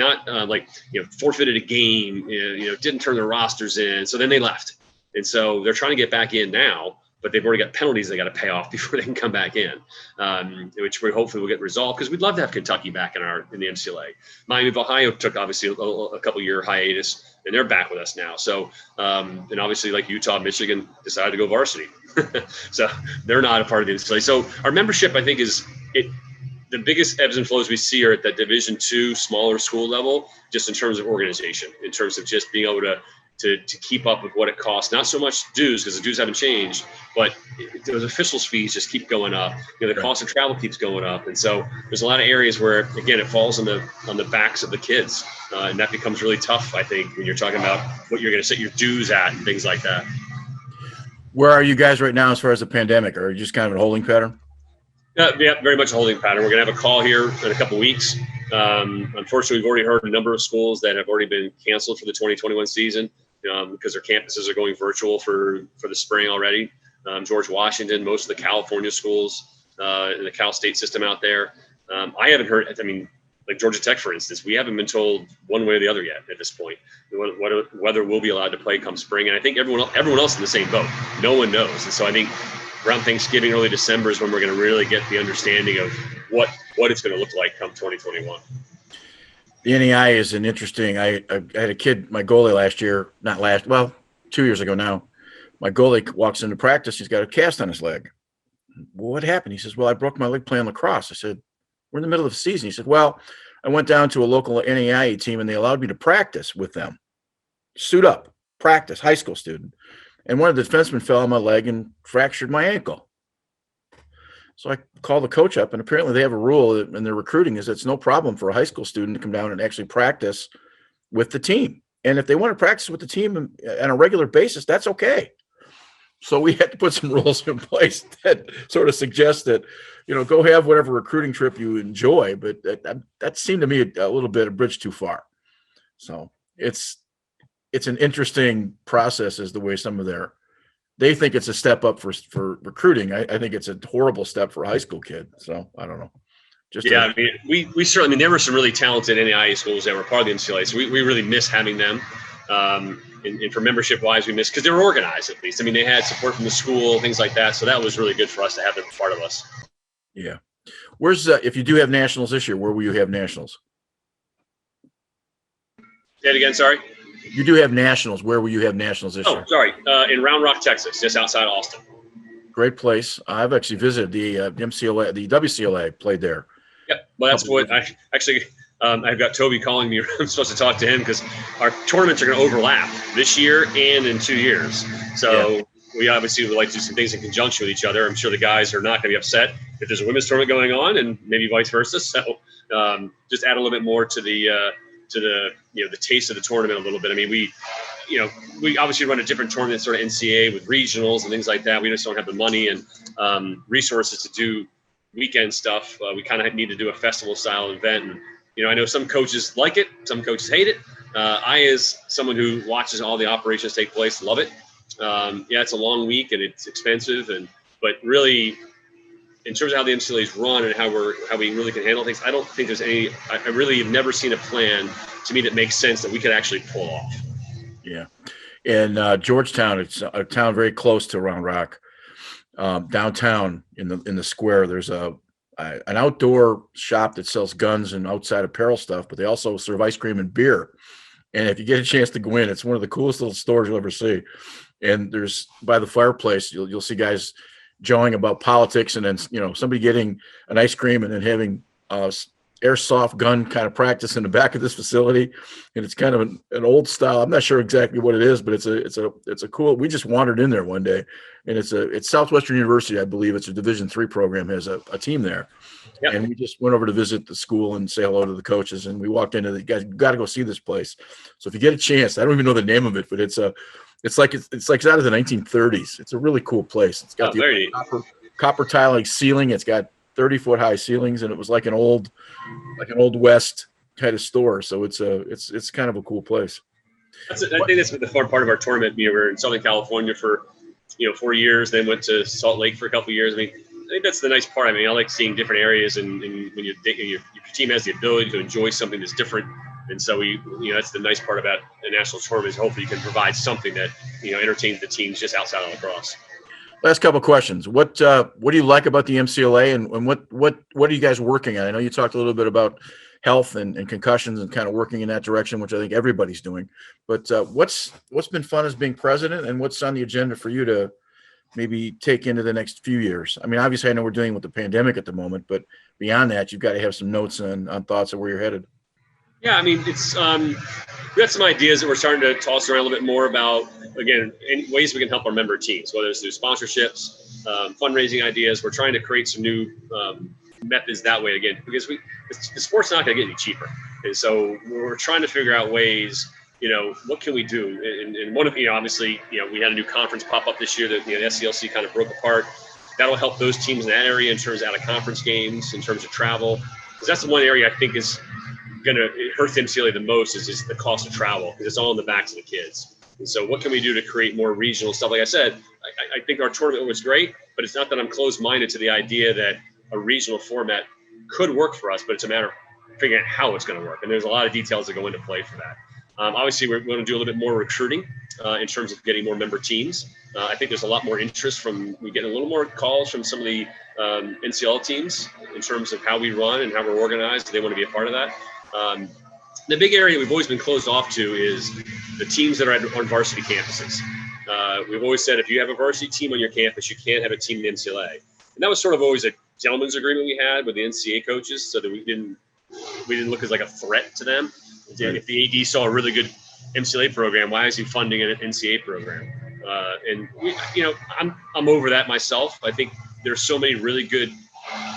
forfeited a game, didn't turn their rosters in. So then they left. And so they're trying to get back in now, but they've already got penalties they got to pay off before they can come back in, which we hopefully will get resolved because we'd love to have Kentucky back in the MCLA. Miami of Ohio took obviously a couple year hiatus, and they're back with us now. So, and obviously like Utah, Michigan decided to go varsity. So they're not a part of the MCLA. So our membership, I think, the biggest ebbs and flows we see are at that Division II smaller school level, just in terms of organization, in terms of just being able to keep up with what it costs. Not so much dues, because the dues haven't changed, but those officials' fees just keep going up. The cost of travel keeps going up. And so there's a lot of areas where, again, it falls on the backs of the kids. And that becomes really tough, I think, when you're talking about what you're going to set your dues at and things like that. Where are you guys right now as far as the pandemic? Are you just kind of a holding pattern? Yeah, very much a holding pattern. We're going to have a call here in a couple of weeks. Unfortunately, we've already heard a number of schools that have already been canceled for the 2021 season because their campuses are going virtual for the spring already. George Washington, most of the California schools in the Cal State system out there. I haven't heard, like Georgia Tech, for instance, we haven't been told one way or the other yet at this point whether we'll be allowed to play come spring. And I think everyone else in the same boat. No one knows. And so I think around Thanksgiving, early December is when we're going to really get the understanding of what it's going to look like come 2021. The NEI is an interesting. I had a kid, my goalie 2 years ago now. My goalie walks into practice. He's got a cast on his leg. Well, what happened? He says, "Well, I broke my leg playing lacrosse." I said, "We're in the middle of the season." He said, "Well, I went down to a local NEI team and they allowed me to practice with them. Suit up, practice, high school student. And one of the defensemen fell on my leg and fractured my ankle." So I called the coach up, and apparently they have a rule in their recruiting is it's no problem for a high school student to come down and actually practice with the team. And if they want to practice with the team on a regular basis, that's okay. So we had to put some rules in place that sort of suggest that, go have whatever recruiting trip you enjoy, but that seemed to me a little bit a bridge too far. So it's an interesting process as the way some of they think it's a step up for recruiting. I think it's a horrible step for a high school kid. So I don't know. We certainly, there were some really talented NAIA schools that were part of the MCLA. So we really miss having them. And for membership wise, we missed because they were organized at least. They had support from the school, things like that. So that was really good for us to have them part of us. Yeah. Where's if you do have nationals this year, where will you have nationals? Say it again. Sorry. You do have nationals. Where will you have nationals this year? Oh, sorry. In Round Rock, Texas, just outside Austin. Great place. I've actually visited the MCLA, the WCLA, played there. Yeah, well, that's what I actually. I've got Toby calling me. I'm supposed to talk to him because our tournaments are going to overlap this year and in 2 years. So we obviously would like to do some things in conjunction with each other. I'm sure the guys are not going to be upset if there's a women's tournament going on, and maybe vice versa. So just add a little bit more to the the taste of the tournament a little bit. We obviously run a different tournament, sort of NCAA with regionals and things like that. We just don't have the money and resources to do weekend stuff. We kind of need to do a festival style event. And, I know some coaches like it, some coaches hate it. I, as someone who watches all the operations take place, love it. Yeah, it's a long week and it's expensive, but really, in terms of how the MCLA is run and how we really can handle things, I don't think there's any. I really have never seen a plan to me that makes sense that we could actually pull off. Yeah, in Georgetown, it's a town very close to Round Rock. Downtown in the square, there's an outdoor shop that sells guns and outside apparel stuff, but they also serve ice cream and beer. And if you get a chance to go in, it's one of the coolest little stores you'll ever see. And there's by the fireplace, you'll see guys jawing about politics, and then somebody getting an ice cream and then having airsoft gun kind of practice in the back of this facility. And it's kind of an old style. I'm not sure exactly what it is, but it's a cool. We just wandered in there one day, and it's Southwestern University, I believe. It's a Division III program, has a team there. Yep. And we just went over to visit the school and say hello to the coaches. And we walked into the guys, got to go see this place. So if you get a chance, I don't even know the name of it, but it's like it's out of the 1930s. It's a really cool place. It's got copper tiling ceiling. It's got 30-foot high ceilings, and it was like an old West kind of store. So it's kind of a cool place. I think that's been the fun part of our tournament. We were in Southern California for 4 years, then went to Salt Lake for a couple of years. I think that's the nice part. I like seeing different areas, and when your team has the ability to enjoy something that's different. And so that's the nice part about a national tournament, is hopefully you can provide something that entertains the teams just outside of lacrosse. Last couple of questions. What do you like about the MCLA, and what are you guys working on? I know you talked a little bit about health and concussions and kind of working in that direction, which I think everybody's doing. But what's been fun as being president, and what's on the agenda for you to maybe take into the next few years? I mean, obviously I know we're dealing with the pandemic at the moment, but beyond that, you've got to have some notes and on thoughts of where you're headed. Yeah, it's we got some ideas that we're starting to toss around a little bit more about, again, in ways we can help our member teams, whether it's through sponsorships, fundraising ideas. We're trying to create some new methods that way, again, because the sport's not going to get any cheaper. And so we're trying to figure out ways, what can we do? And one of, obviously, we had a new conference pop up this year that the SCLC kind of broke apart. That'll help those teams in that area in terms of out of conference games, in terms of travel, because that's the one area I think is going to hurt the MCLA the most is the cost of travel, because it's all on the backs of the kids. And so what can we do to create more regional stuff? Like I said, I think our tournament was great, but it's not that I'm closed-minded to the idea that a regional format could work for us, but it's a matter of figuring out how it's going to work. And there's a lot of details that go into play for that. Obviously, we're going to do a little bit more recruiting in terms of getting more member teams. I think there's a lot more interest we get a little more calls from some of the NCL teams in terms of how we run and how we're organized. They want to be a part of that. The big area we've always been closed off to is the teams that are on varsity campuses. We've always said if you have a varsity team on your campus, you can't have a team in the MCLA. And that was sort of always a gentleman's agreement we had with the NCAA coaches, so that we didn't look as like a threat to them. If the AD saw a really good MCLA program, why is he funding an NCAA program? And I'm over that myself. I think there's so many really good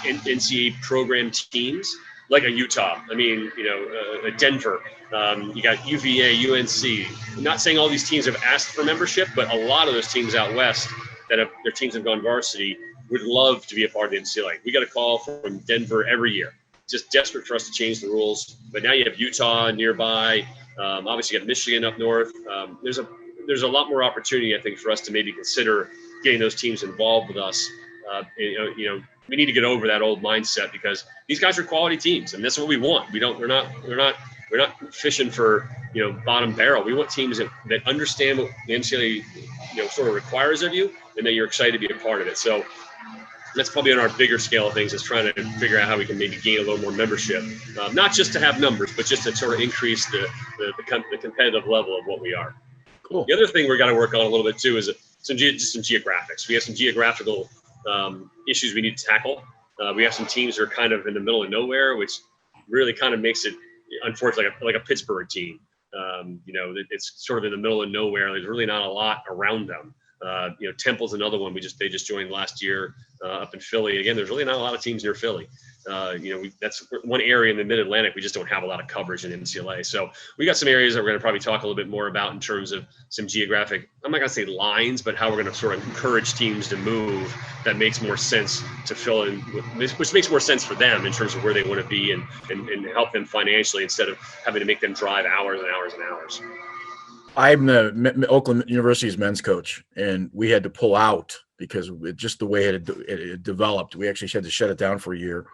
NCAA program teams, like a Utah. A Denver. You got UVA, UNC. I'm not saying all these teams have asked for membership, but a lot of those teams out west that their teams have gone varsity would love to be a part of the NCAA. We got a call from Denver every year, just desperate for us to change the rules. But now you have Utah nearby. Obviously, you got Michigan up north. There's a lot more opportunity, I think, for us to maybe consider getting those teams involved with us. We need to get over that old mindset, because these guys are quality teams, and that's what we want. We're not fishing for bottom barrel. We want teams that understand what the NCAA sort of requires of you, and that you're excited to be a part of it. So that's probably on our bigger scale of things, is trying to figure out how we can maybe gain a little more membership, not just to have numbers, but just to sort of increase the competitive level of what we are. Cool. The other thing we're got to work on a little bit too is some geographics. We have some geographical issues we need to tackle. We have some teams that are kind of in the middle of nowhere, which really kind of makes it, unfortunately, like a Pittsburgh team. It's sort of in the middle of nowhere. There's really not a lot around them. Temple's another one. They just joined last year up in Philly. Again, there's really not a lot of teams near Philly. That's one area in the Mid-Atlantic we just don't have a lot of coverage in MCLA. So we got some areas that we're going to probably talk a little bit more about in terms of some geographic, I'm not going to say lines, but how we're going to sort of encourage teams to move that makes more sense to fill in, which makes more sense for them in terms of where they want to be and help them financially instead of having to make them drive hours and hours and hours. I'm the Oakland University's men's coach, and we had to pull out because just the way it developed. We actually had to shut it down for a year.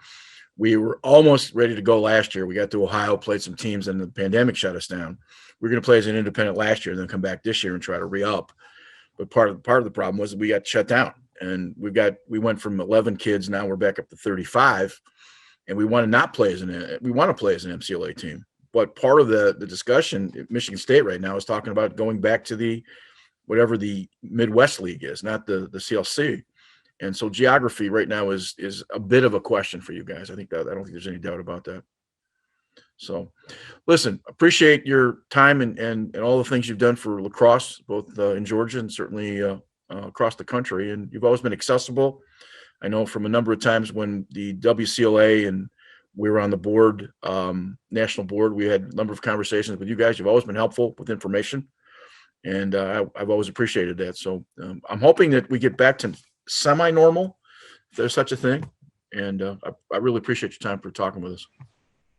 We were almost ready to go last year. We got to Ohio, played some teams, and the pandemic shut us down. We were going to play as an independent last year and then come back this year and try to re-up. But part of the problem was that we got shut down, and we went from 11 kids. Now we're back up to 35, and we want to play as an MCLA team. But part of the discussion at Michigan State right now is talking about going back to whatever the Midwest League is, not the CLC. And so geography right now is a bit of a question for you guys. I don't think there's any doubt about that. So listen, appreciate your time and all the things you've done for lacrosse, both in Georgia and certainly across the country. And you've always been accessible. I know from a number of times when the WCLA and we were on the board, national board, we had a number of conversations with you guys. You've always been helpful with information, and I've always appreciated that. So I'm hoping that we get back to semi-normal, if there's such a thing. And I really appreciate your time for talking with us.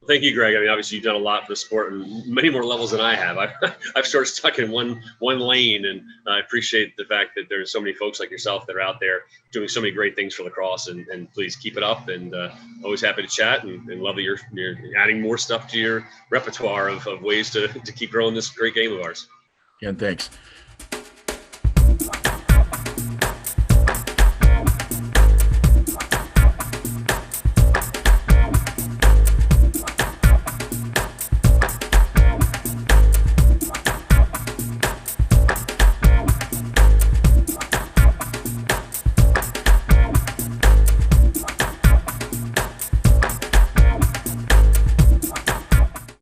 Thank you, Greg. I mean, obviously you've done a lot for the sport and many more levels than I have. I've sort of stuck in one lane, and I appreciate the fact that there's so many folks like yourself that are out there doing so many great things for lacrosse, and please keep it up, and always happy to chat and love that you're adding more stuff to your repertoire of ways to keep growing this great game of ours. And thanks.